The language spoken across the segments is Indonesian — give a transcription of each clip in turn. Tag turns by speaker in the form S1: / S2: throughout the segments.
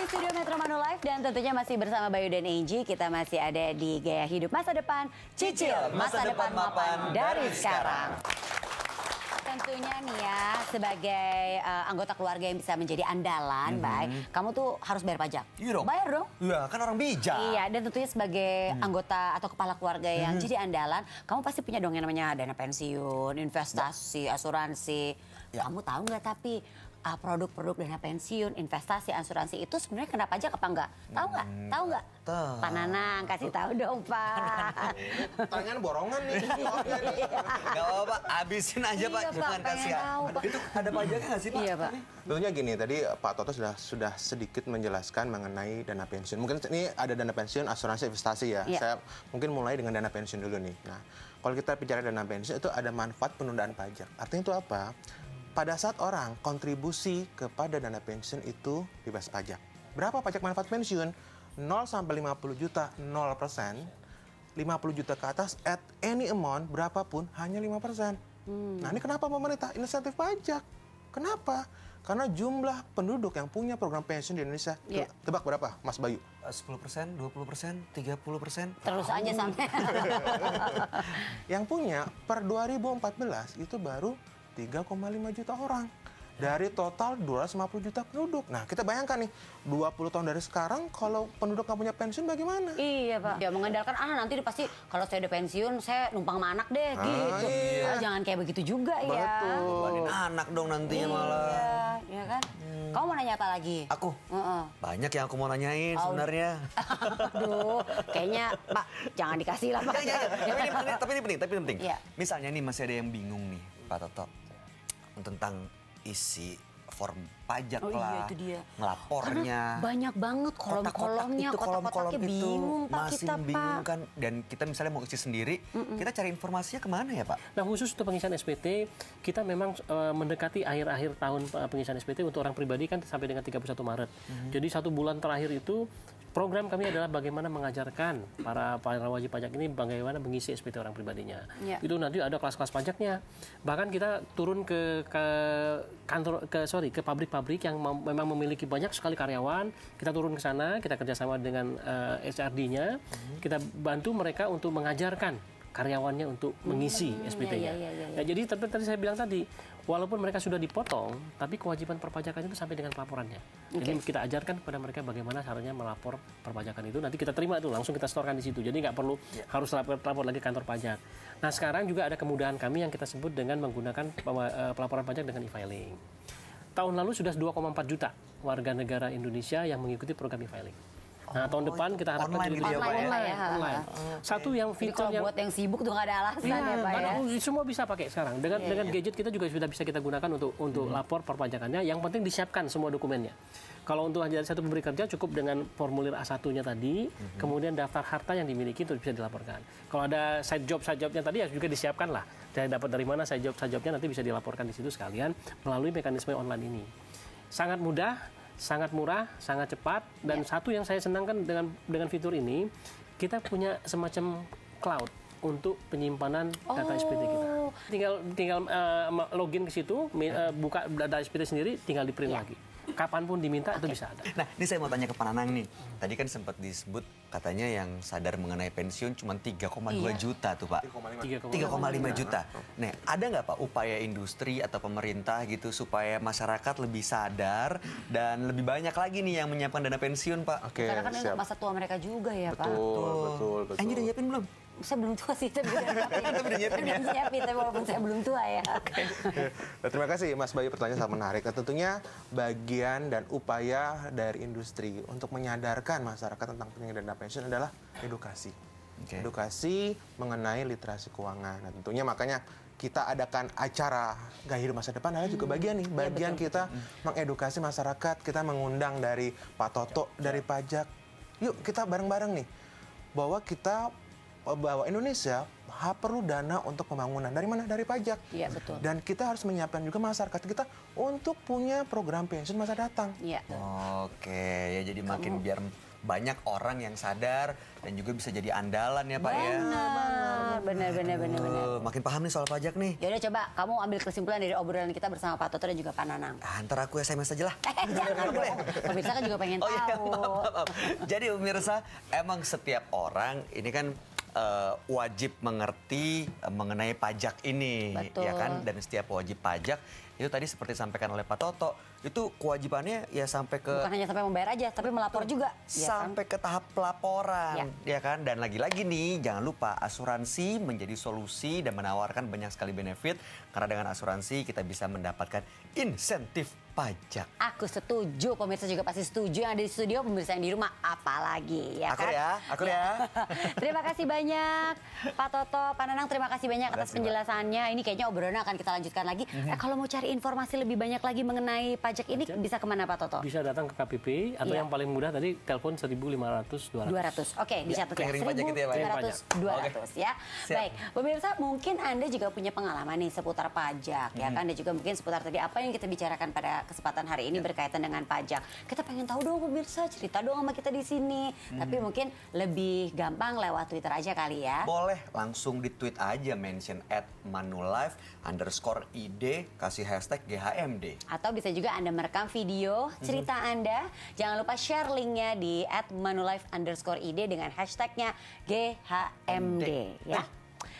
S1: studio Metro Manula Live dan tentunya masih bersama Bayu dan Angie. Kita masih ada di Gaya Hidup Masa Depan. Cicil masa depan mapan dari sekarang. Tentunya nih ya, sebagai anggota keluarga yang bisa menjadi andalan, Bay, kamu tuh harus bayar pajak.
S2: Iya dong.
S1: Bayar dong.
S2: Iya, kan orang bijak.
S1: Iya, dan tentunya sebagai anggota atau kepala keluarga yang jadi andalan, kamu pasti punya dong yang namanya dana pensiun, investasi, asuransi.
S2: Ya.
S1: Kamu tahu nggak tapi produk-produk dana pensiun, investasi, asuransi itu sebenarnya kena pajak apa enggak? Tahu nggak? Tahu nggak?
S2: Tahu.
S1: Pak Nanang kasih tahu dong, Pak.
S3: Tangan borongan nih.
S2: Gak apa-apa, habisin aja Pak,
S1: Iya, Pak,
S2: jangan
S1: pengen
S2: kasihan.
S1: tahu, Pak.
S2: Itu ada pajaknya nggak sih Pak?
S1: Iya, Pak.
S3: Tentunya gini, tadi Pak Toto sudah sedikit menjelaskan mengenai dana pensiun. Mungkin ini ada dana pensiun, asuransi, investasi ya.
S1: Iya.
S3: Saya mungkin mulai dengan dana pensiun dulu nih. Nah, kalau kita bicara dana pensiun itu ada manfaat penundaan pajak. Artinya itu apa? Pada saat orang kontribusi kepada dana pensiun itu bebas pajak. Berapa pajak manfaat pensiun? 0 sampai 50 juta, 0%. 50 juta ke atas, at any amount, berapapun, hanya 5%. Nah, ini kenapa pemerintah insentif pajak? Kenapa? Karena jumlah penduduk yang punya program pensiun di Indonesia,
S1: Iya.
S3: tebak berapa, Mas Bayu?
S2: 10%, 20%, 30%.
S1: Terus aja sampai.
S3: Yang punya per 2014 itu baru 3,5 juta orang. Dari total 250 juta penduduk. Nah, kita bayangkan nih, 20 tahun dari sekarang kalau penduduk nggak punya pensiun bagaimana?
S1: Iya, Pak. Ya mengandalkan nanti pasti kalau saya udah pensiun saya numpang sama anak deh gitu.
S3: iya.
S1: Jangan kayak begitu juga ya.
S3: Betul.
S2: Bebanin anak dong nantinya malah.
S1: Iya, ya kan? Kamu mau nanya apa lagi?
S2: Aku?
S1: Heeh.
S2: Banyak yang aku mau nanyain sebenarnya.
S1: Aduh, kayaknya Pak jangan dikasih lah, Pak.
S2: Tapi ini penting.
S1: Iya.
S2: Misalnya nih masih ada yang bingung nih Pak Toto tentang isi form pajak
S1: Oh iya,
S2: lah,
S1: itu dia.
S2: ngelapornya.
S1: Karena banyak banget kolom-kolomnya, kotak-kotaknya bingung Pak
S2: masih
S1: kita,
S2: bingung
S1: Pak.
S2: kan. Dan kita misalnya mau isi sendiri, kita cari informasinya kemana ya Pak?
S4: Nah, khusus untuk pengisian SPT, kita memang mendekati akhir-akhir tahun pengisian SPT untuk orang pribadi kan sampai dengan 31 Maret. Jadi 1 bulan terakhir itu program kami adalah bagaimana mengajarkan para wajib pajak ini bagaimana mengisi SPT orang pribadinya.
S1: Ya.
S4: Itu nanti ada kelas-kelas pajaknya. Bahkan kita turun ke pabrik-pabrik yang memang memiliki banyak sekali karyawan. Kita turun ke sana, kita kerjasama dengan HRD-nya, kita bantu mereka untuk mengajarkan karyawannya untuk mengisi SPT-nya.
S1: Iya.
S4: Ya, jadi tadi saya bilang tadi, walaupun mereka sudah dipotong, tapi kewajiban perpajakan itu sampai dengan pelaporannya. Jadi kita ajarkan kepada mereka bagaimana caranya melapor perpajakan itu. Nanti kita terima itu, langsung kita setorkan di situ. Jadi nggak perlu harus lapor lagi kantor pajak. Nah, sekarang juga ada kemudahan kami yang kita sebut dengan menggunakan pelaporan pajak dengan e-filing. Tahun lalu sudah 2,4 juta warga negara Indonesia yang mengikuti program e-filing. Nah, tahun depan kita harapkan
S2: online
S4: jadi
S2: gitu ya, Pak, ya?
S4: online. Satu yang
S1: Jadi
S4: fitur
S1: kalau
S4: yang
S1: buat yang sibuk tuh nggak ada alasan ya, Pak ya.
S4: semua bisa pakai sekarang. Dengan gadget kita juga sudah bisa kita gunakan untuk lapor perpajakannya. Yang penting disiapkan semua dokumennya. Kalau untuk hanya satu pemberi kerja cukup dengan formulir A1-nya tadi, kemudian daftar harta yang dimiliki itu bisa dilaporkan. Kalau ada side jobnya tadi ya juga disiapkan lah. Dari dapat dari mana side jobnya nanti bisa dilaporkan di situ sekalian melalui mekanisme online ini. Sangat mudah, sangat murah, sangat cepat, dan satu yang saya senangkan dengan fitur ini, kita punya semacam cloud untuk penyimpanan data SPT kita. Tinggal login ke situ, buka data SPT sendiri, tinggal di print lagi. Kapanpun diminta itu bisa ada.
S2: Nah, ini saya mau tanya ke Pak Nanang nih. Tadi kan sempat disebut katanya yang sadar mengenai pensiun cuma 3,2 juta tuh Pak. 3,5 juta. Nah, ada nggak Pak upaya industri atau pemerintah gitu supaya masyarakat lebih sadar dan lebih banyak lagi nih yang menyiapkan dana pensiun Pak?
S3: Oke,
S1: Karena kan ini
S3: siap.
S1: masa tua mereka juga ya, Pak.
S3: Betul.
S2: Anjir udah nyiapin belum?
S1: Saya belum tua sih, tapi udah
S2: Udah nyiapin ya?
S1: tapi walaupun saya belum tua ya.
S3: Nah, terima kasih Mas Bayu, pertanyaan sangat menarik. Nah, tentunya bagian dan upaya dari industri untuk menyadarkan masyarakat tentang pentingnya dana pensiun adalah edukasi.
S2: Oke.
S3: Edukasi mengenai literasi keuangan. Nah, tentunya makanya kita adakan acara Gaya Hidup Masa Depan adalah juga bagian nih. Bagian kita mengedukasi masyarakat, kita mengundang dari Pak Toto, dari pajak. Yuk kita bareng-bareng nih bahwa Indonesia perlu dana untuk pembangunan. Dari mana? Dari pajak.
S1: Iya, betul.
S3: Dan kita harus menyiapkan juga masyarakat kita untuk punya program pensiun masa datang.
S1: Iya.
S2: Oke, ya jadi makin biar banyak orang yang sadar dan juga bisa jadi andalan ya Pak ya.
S1: Benar. Benar.
S2: Makin paham nih soal pajak nih.
S1: Yaudah coba kamu ambil kesimpulan dari obrolan kita bersama Pak Toto dan juga Pak Nanang.
S2: Ntar aku SMS aja lah.
S1: Jangan boleh. Pemirsa kan juga pengen tahu.
S2: Iya, maaf. Jadi pemirsa, emang setiap orang ini kan wajib mengerti mengenai pajak ini,
S1: Betul.
S2: ya kan? Dan setiap wajib pajak itu tadi seperti disampaikan oleh Pak Toto, itu kewajibannya ya sampai ke
S1: Bukan hanya sampai membayar aja, tapi melapor juga.
S2: sampai ke tahap pelaporan, ya kan? Dan lagi-lagi nih, jangan lupa asuransi menjadi solusi dan menawarkan banyak sekali benefit karena dengan asuransi kita bisa mendapatkan insentif pajak.
S1: Aku setuju, pemirsa juga pasti setuju. Yang ada di studio, pemirsa yang di rumah, apalagi ya kan?
S2: Aku ya.
S1: Terima kasih banyak Pak Toto, Pak Nanang, terima kasih banyak atas penjelasannya. Ini kayaknya obrolannya akan kita lanjutkan lagi. Kalau mau cari informasi lebih banyak lagi mengenai pajak ini, bisa kemana Pak Toto?
S4: Bisa datang ke KPP atau yang paling mudah tadi telepon 1.500 200.
S1: 200. Oke, dicatat ya.
S2: Clearing pajak itu ya, Pak?
S1: 1.500 200 ya. Baik, pemirsa mungkin Anda juga punya pengalaman nih seputar pajak ya kan, dan juga mungkin seputar tadi apa yang kita bicarakan pada kesempatan hari ini berkaitan dengan pajak. Kita pengen tahu dong pemirsa, cerita dong sama kita di sini. Tapi mungkin lebih gampang lewat Twitter aja kali ya.
S2: Boleh langsung di tweet aja, mention @manulife_id, kasih hashtag GHMD.
S1: Atau bisa juga Anda merekam video cerita Anda. Jangan lupa share linknya di @manulife_id dengan hashtagnya GHMD ya.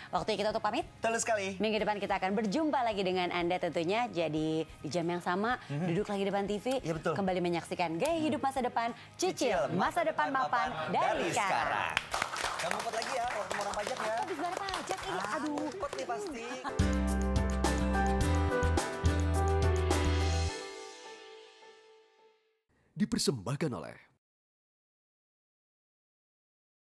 S1: Waktu kita untuk pamit.
S2: Betul sekali.
S1: Minggu depan kita akan berjumpa lagi dengan Anda tentunya. Jadi di jam yang sama, duduk lagi depan TV.
S2: Ya, betul.
S1: Kembali menyaksikan Gaya Hidup Masa Depan. Cicil masa depan mapan dari sekarang.
S2: Kamu ngumpet lagi ya, kalau ketemu orang pajak ya.
S1: Habis bayar pajak ini, aduh.
S2: Ngumpet nih pasti.
S5: Dipersembahkan oleh